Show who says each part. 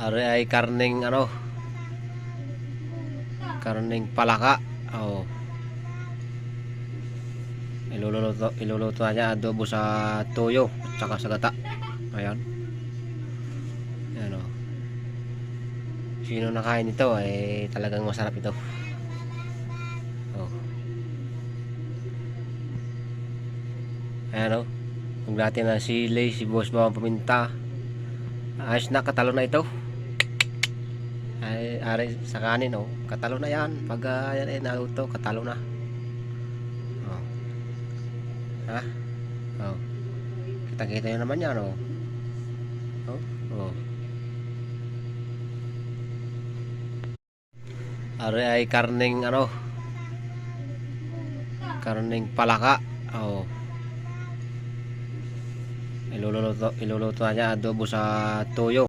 Speaker 1: Ari ay karning karning palaka. Oh. Iluluto niya adobo sa toyo at saka sa gata. Ayan. Ayan oh. Sino nakain ito ay talagang masarap ito. Oh. Ayan oh. Kung dati na sili, sibuyas, bawang paminta. Ayos na, katalo na ito. Ay, ari sa kanin oh. Katalo na yan. Pag yan ay naluto, katalo na. Oh. Ha? Oh. Kita-kita nyo naman yan oh. Oh. Oh. Ari ay karning karning palaka. Oh. Iluluto niya adobo sa toyo.